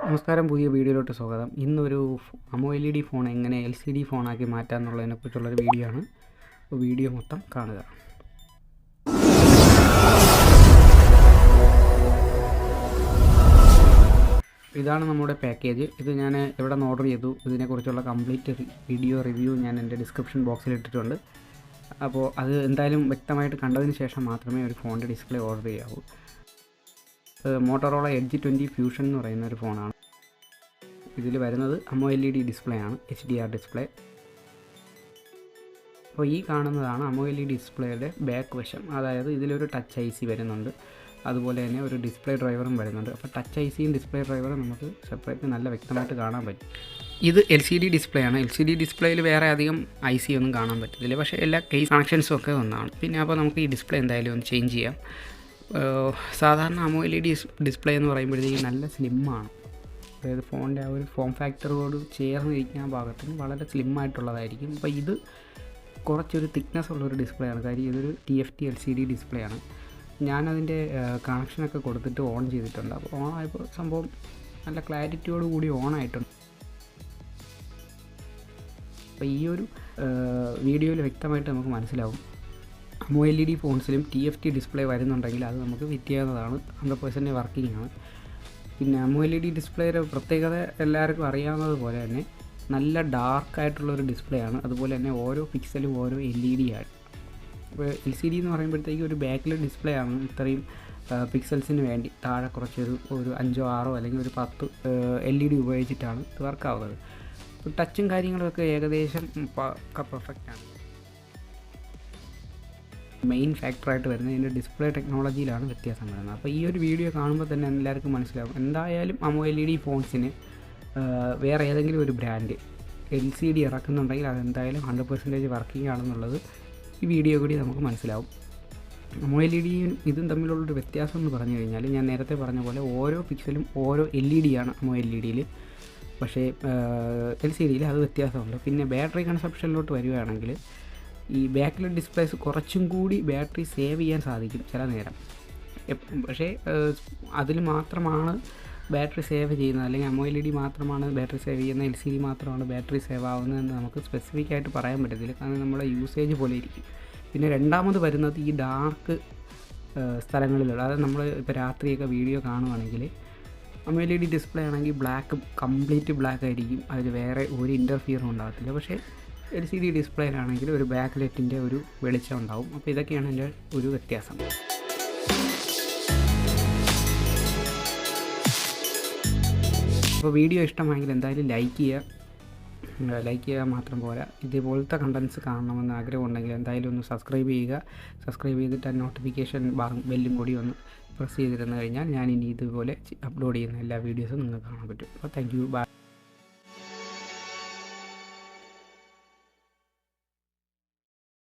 നമസ്കാരം, പുതിയ വീഡിയോയിലോട്ട് സ്വാഗതം. ഇന്നൊരു AMOLED ഫോൺ എങ്ങനെ LCD ഫോണാക്കി മാറ്റാമെന്നുള്ളതിനെക്കുറിച്ചുള്ളൊരു വീഡിയോ ആണ്. അപ്പോൾ വീഡിയോ മൊത്തം കാണുക. ഇതാണ് നമ്മുടെ പാക്കേജ്. ഇത് ഞാൻ എവിടെ നിന്ന് ഓർഡർ ചെയ്തു, ഇതിനെക്കുറിച്ചുള്ള കംപ്ലീറ്റ് വീഡിയോ റിവ്യൂ ഞാൻ എൻ്റെ ഡിസ്ക്രിപ്ഷൻ ബോക്സിൽ ഇട്ടിട്ടുണ്ട്. അപ്പോൾ അത് എന്തായാലും വ്യക്തമായിട്ട് കണ്ടതിന് ശേഷം മാത്രമേ ഒരു ഫോണിൻ്റെ ഡിസ്പ്ലേ ഓർഡർ ചെയ്യാവൂ. മോട്ടോറോള എഡ്ജ് 20 ഫ്യൂഷൻ എന്ന് പറയുന്ന ഒരു ഫോണാണ്. ഇതിൽ വരുന്നത് AMOLED ഡിസ്പ്ലേ ആണ്, HDR ഡിസ്പ്ലേ. അപ്പോൾ ഈ കാണുന്നതാണ് AMOLED ഡിസ്പ്ലേയുടെ ബാക്ക് വശം. അതായത് ഇതിലൊരു ടച്ച് IC വരുന്നുണ്ട്, അതുപോലെ തന്നെ ഒരു ഡിസ്പ്ലേ ഡ്രൈവറും വരുന്നുണ്ട്. അപ്പോൾ ടച്ച് ICയും ഡിസ്പ്ലേ ഡ്രൈവറും നമുക്ക് സെപ്പറേറ്റ് നല്ല വ്യക്തമായിട്ട് കാണാൻ പറ്റും. ഇത് LCD ഡിസ്പ്ലേ ആണ്. LCD ഡിസ്പ്ലേയിൽ വേറെ അധികം IC ഒന്നും കാണാൻ പറ്റത്തില്ല, പക്ഷേ എല്ലാ കേസ് കണക്ഷൻസും ഒക്കെ ഒന്നാണ്. പിന്നെ അപ്പോൾ നമുക്ക് ഈ ഡിസ്പ്ലേ എന്തായാലും ഒന്ന് ചേഞ്ച് ചെയ്യാം. സാധാരണ AMOLED ഡിസ്പ്ലേ എന്ന് പറയുമ്പോഴത്തേക്കും നല്ല സ്ലിമ്മാണ്. അതായത് ഫോണിൻ്റെ ആ ഒരു ഫോം ഫാക്ടറോട് ചേർന്നിരിക്കുന്ന ഭാഗത്തിന് വളരെ സ്ലിമ്മായിട്ടുള്ളതായിരിക്കും. അപ്പോൾ ഇത് കുറച്ചൊരു തിക്നെസ് ഉള്ളൊരു ഡിസ്പ്ലേ ആണ്. കാര്യം ഇതൊരു TFT LCD ഡിസ്പ്ലേ ആണ്. ഞാനതിൻ്റെ കണക്ഷനൊക്കെ കൊടുത്തിട്ട് ഓൺ ചെയ്തിട്ടുണ്ട്. അപ്പോൾ ഓൺ ആയപ്പോൾ സംഭവം നല്ല ക്ലാരിറ്റിയോട് കൂടി ഓൺ ആയിട്ടുണ്ട്. അപ്പോൾ ഈ ഒരു വീഡിയോയിൽ വ്യക്തമായിട്ട് നമുക്ക് മനസ്സിലാവും, AMOLED ഫോൺസിലും TFT ഡിസ്പ്ലേ വരുന്നുണ്ടെങ്കിൽ അത് നമുക്ക് ഫിറ്റ് ചെയ്യാവുന്നതാണ്. 100% വർക്കിംഗ് ആണ്. പിന്നെ AMOLED ഡിസ്പ്ലേയുടെ പ്രത്യേകത എല്ലാവർക്കും അറിയാവുന്നത് പോലെ തന്നെ നല്ല ഡാർക്കായിട്ടുള്ളൊരു ഡിസ്പ്ലേ ആണ്. അതുപോലെ തന്നെ ഓരോ പിക്സലും ഓരോ LED ആണ്. ഇപ്പോൾ LCD എന്ന് പറയുമ്പോഴത്തേക്കും ഒരു ബാക്കിലെ ഡിസ്പ്ലേ ആണ്. ഇത്രയും പിക്സൽസിന് വേണ്ടി താഴെ കുറച്ചൊരു 5 6 അല്ലെങ്കിൽ ഒരു 10 LED ഉപയോഗിച്ചിട്ടാണ് ഇത് വർക്കാവുന്നത്. അപ്പോൾ ടച്ചും കാര്യങ്ങളൊക്കെ ഏകദേശം പെർഫെക്റ്റ് ആണ്. മെയിൻ ഫാക്ടറായിട്ട് വരുന്നത് ഇതിൻ്റെ ഡിസ്പ്ലേ ടെക്നോളജിയിലാണ് വ്യത്യാസം വരുന്നത്. അപ്പോൾ ഈ ഒരു വീഡിയോ കാണുമ്പോൾ തന്നെ എല്ലാവർക്കും മനസ്സിലാവും, എന്തായാലും AMOLED ഫോൺസിന് വേറെ ഏതെങ്കിലും ഒരു ബ്രാൻഡ് LCD ഇറക്കുന്നുണ്ടെങ്കിൽ അതെന്തായാലും 100% വർക്കിംഗ് ആണെന്നുള്ളത് ഈ വീഡിയോ കൂടി നമുക്ക് മനസ്സിലാവും. AMOLEDയും ഇതും തമ്മിലുള്ളൊരു വ്യത്യാസം എന്ന് പറഞ്ഞു കഴിഞ്ഞാൽ, ഞാൻ നേരത്തെ പറഞ്ഞ പോലെ ഓരോ പിക്സലും ഓരോ LED ആണ് AMOLEDയിൽ, പക്ഷേ LCDയിൽ അത് വ്യത്യാസമുണ്ട്. പിന്നെ ബാറ്ററി കൺസപ്ഷനിലോട്ട് വരികയാണെങ്കിൽ ഈ ബാക്കിലെ ഡിസ്പ്ലേസ് കുറച്ചും കൂടി ബാറ്ററി സേവ് ചെയ്യാൻ സാധിക്കും ചില നേരം. പക്ഷേ അതിൽ മാത്രമാണ് ബാറ്ററി സേവ് ചെയ്യുന്നത്, അല്ലെങ്കിൽ AMOLED മാത്രമാണ് ബാറ്ററി സേവ് ചെയ്യുന്നത്, LCD മാത്രമാണ് ബാറ്ററി സേവ് ആവുന്നതെന്ന് നമുക്ക് സ്പെസിഫിക് ആയിട്ട് പറയാൻ പറ്റത്തില്ല. കാരണം നമ്മുടെ യൂസേജ് പോലെ ഇരിക്കും. പിന്നെ രണ്ടാമത് വരുന്നത് ഈ ഡാർക്ക് സ്ഥലങ്ങളിലുള്ള, അതായത് നമ്മൾ ഇപ്പോൾ രാത്രിയൊക്കെ വീഡിയോ കാണുവാണെങ്കിൽ AMOLED ഡിസ്പ്ലേ ആണെങ്കിൽ കംപ്ലീറ്റ് ബ്ലാക്ക് ആയിരിക്കും, അതിൽ വേറെ ഒരു ഇൻ്റർഫിയറും ഉണ്ടാകത്തില്ല. പക്ഷേ LCD ഡിസ്പ്ലേയിലാണെങ്കിൽ ഒരു ബാക്ക് ലൈറ്റിൻ്റെ ഒരു വെളിച്ചം ഉണ്ടാവും. അപ്പോൾ ഇതൊക്കെയാണ് എൻ്റെ ഒരു വ്യത്യാസം. അപ്പോൾ വീഡിയോ ഇഷ്ടമായെങ്കിൽ എന്തായാലും ലൈക്ക് ചെയ്യുക മാത്രം പോരാ, ഇതുപോലത്തെ കണ്ടൻറ്റ്സ് കാണണമെന്ന് ആഗ്രഹമുണ്ടെങ്കിൽ എന്തായാലും ഒന്ന് സബ്സ്ക്രൈബ് ചെയ്യുക. സബ്സ്ക്രൈബ് ചെയ്തിട്ട് നോട്ടിഫിക്കേഷൻ ബെല്ലും കൂടി ഒന്ന് പ്രസ് ചെയ്തിരുന്നു കഴിഞ്ഞാൽ ഞാൻ ഇനി ഇതുപോലെ അപ്ലോഡ് ചെയ്യുന്ന എല്ലാ വീഡിയോസും നിങ്ങൾക്ക് കാണാൻ പറ്റും. അപ്പോൾ താങ്ക് യു, ബൈ.